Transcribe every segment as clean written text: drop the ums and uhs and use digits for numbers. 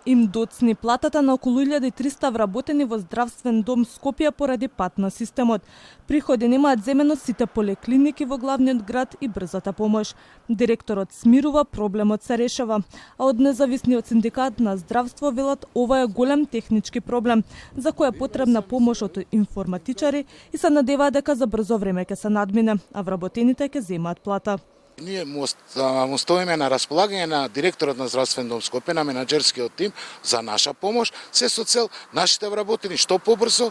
Им доцни платата на околу 1300 вработени во здравствен дом Скопје поради пат на системот. Приходи немаат земено сите поликлиники во главниот град и брзата помош. Директорот смирува проблемот се решава, а од независниот синдикат на здравство велат ова е голем технички проблем за кој е потребна помош од информатичари и се надеваат дека за брзо време ќе се надмине, а вработените ќе земаат плата. Ние му стоиме на располагање на директорот на здравствен дом Скопје, на менаџерскиот тим за наша помош, се со цел нашите вработени што побрзо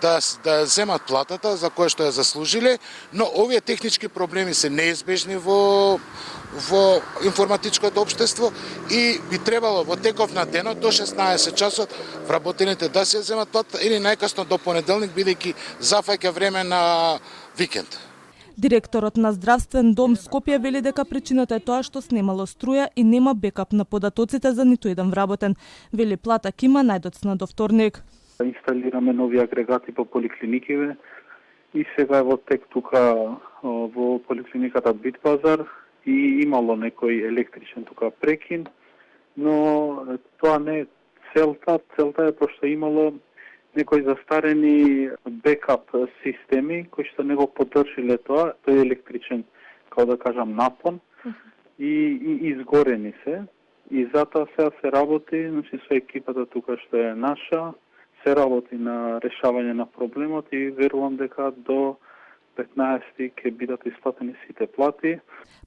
да земат платата за која што ја заслужиле, но овие технички проблеми се неизбежни во информатичкото општество и би требало во теков на денот до 16 часот вработените да се земат плата или најкасно до понеделник, бидејќи зафаќа време на викенд. Директорот на здравствен дом Скопје вели дека причината е тоа што снемало струја и нема бекап на податоците за ниту еден вработен. Вели плата ќе има најдоцна до вторник. Инсталираме нови агрегати по поликлиникиве и сега е во тек тука во поликлиниката Битпазар и имало некој електричен тука прекин, но тоа не е целта. Целта е пошто имало некои застарени бекап системи кои што не го поддржиле тоа, тој електричен, како да кажам, напон и изгорени се. И затоа сега се работи, значи со екипата тука што е наша, се работи на решавање на проблемот и верувам дека до 15 ќе бидат исплатени сите плати.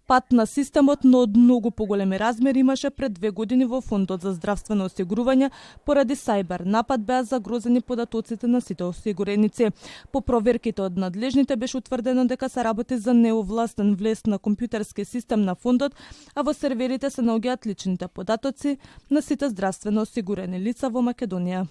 Пат на системот, но од многу поголеми размери имаше пред 2 години во Фондот за здравствено осигурување поради сајбер напад беа загрозени податоците на сите осигуреници. По проверките од надлежните беше утврдено дека се работи за неовластен влез на компјутерски систем на фондот, а во серверите се наоѓаат личните податоци на сите здравствено осигурени лица во Македонија.